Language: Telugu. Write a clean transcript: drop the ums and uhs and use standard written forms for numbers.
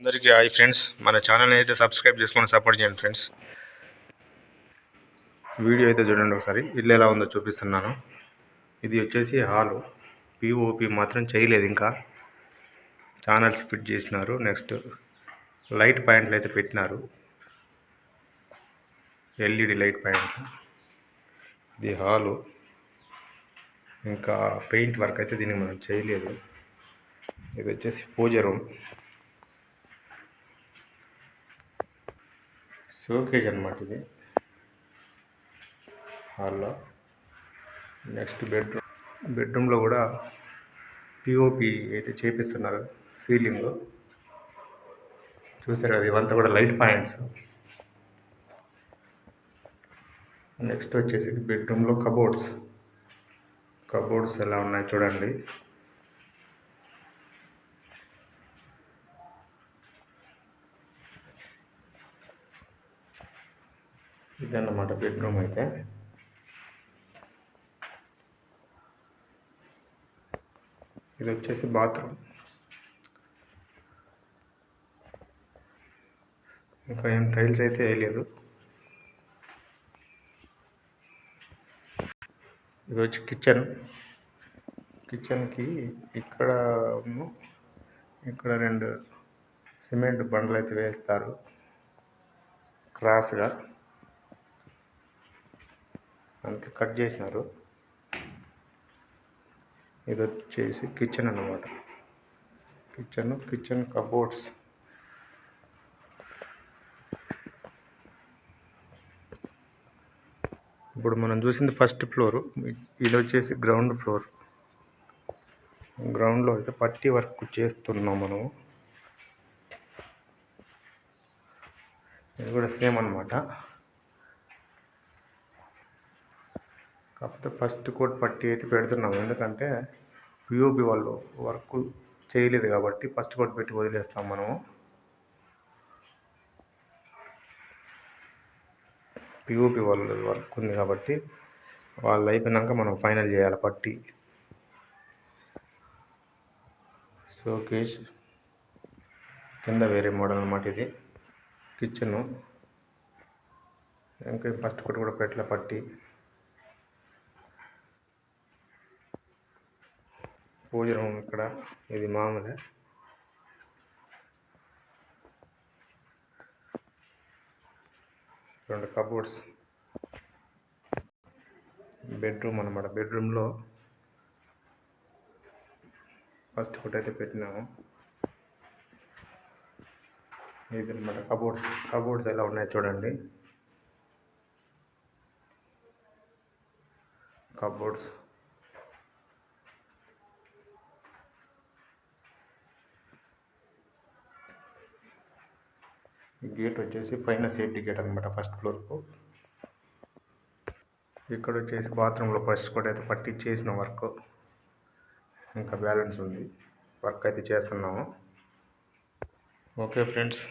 అందరికీ హాయ్ ఫ్రెండ్స్, మన ఛానల్ అయితే సబ్స్క్రైబ్ చేసుకొని సపోర్ట్ చేయండి ఫ్రెండ్స్. వీడియో అయితే చూడండి ఒకసారి. ఇల్లు ఎలా ఉందో చూపిస్తున్నాను. ఇది వచ్చేసి హాలు. పిఓపి మాత్రం చేయలేదు, ఇంకా ఛానల్స్ ఫిట్ చేసినారు. నెక్స్ట్ లైట్ పాయింట్లు అయితే పెట్టినారు, ఎల్ఈడి లైట్ పాయింట్. ఇది హాలు. ఇంకా పెయింట్ వర్క్ అయితే దీనికి మనం చేయలేదు. ఇది వచ్చేసి పూజ రూమ్, షోకేజ్ అనమాట ఇది హాల్లో. నెక్స్ట్ బెడ్రూమ్లో కూడా పిఓపి అయితే చేపిస్తున్నారు. సీలింగ్ చూసారు కదా, ఇవంతా కూడా లైట్ పాయింట్స్. నెక్స్ట్ వచ్చేసి బెడ్రూమ్లో కబోర్డ్స్ ఎలా ఉన్నాయి చూడండి. ఇదన్నమాట బెడ్రూమ్ అయితే. ఇది వచ్చేసి బాత్రూమ్. ఇంకా ఏం టైల్స్ అయితే వేయలేదు. ఇది వచ్చి కిచెన్కి ఇక్కడ రెండు సిమెంట్ బండలు అయితే వేస్తారు క్రాస్గా, అందుకే కట్ చేసినారు. ఇది వచ్చేసి కిచెన్ అన్నమాట. Kitchen cupboards. ఇప్పుడు మనం చూసింది ఫస్ట్ ఫ్లోర్. ఇది వచ్చేసి గ్రౌండ్ ఫ్లోర్. గ్రౌండ్లో అయితే పట్టీ వర్క్ చేస్తున్నాం మనము. ఇది కూడా సేమ్ అన్నమాట. కాకపోతే ఫస్ట్ కోట్ పట్టీ అయితే పెడుతున్నాము, ఎందుకంటే పిఓపి వాళ్ళు వర్క్ చేయలేదు కాబట్టి ఫస్ట్ కోట్ పెట్టి వదిలేస్తాం మనము. పిఓపి వాళ్ళు వర్క్ ఉంది కాబట్టి వాళ్ళు అయిపోయినాక మనం ఫైనల్ చేయాలి పట్టీ. షోకేజ్ కింద వేరే మోడల్ అన్నమాట ఇది. కిచెను ఇంకా ఫస్ట్ కోట్ కూడా పెట్టలే పట్టీ. పూజ రూమ్ ఇక్కడ, ఇది మామూలే. రెండు కబోర్డ్స్. బెడ్రూమ్ అన్నమాట. బెడ్రూమ్లో ఫస్ట్ కోట్ అయితే పెట్టినాము. ఇది అన్నమాట కబోర్డ్స్ ఎలా ఉన్నాయో చూడండి. కబోర్డ్స్ గేట్ వచ్చేసి పైన సేఫ్టీ గేట్ అనమాట ఫస్ట్ ఫ్లోర్కు. ఇక్కడ వచ్చేసి బాత్రూంలో ఫస్ట్ కోట్ అయితే పట్టి చేసిన వర్క్, ఇంకా బ్యాలెన్స్ ఉంది. వర్క్ అయితే చేస్తున్నాము. Okay friends.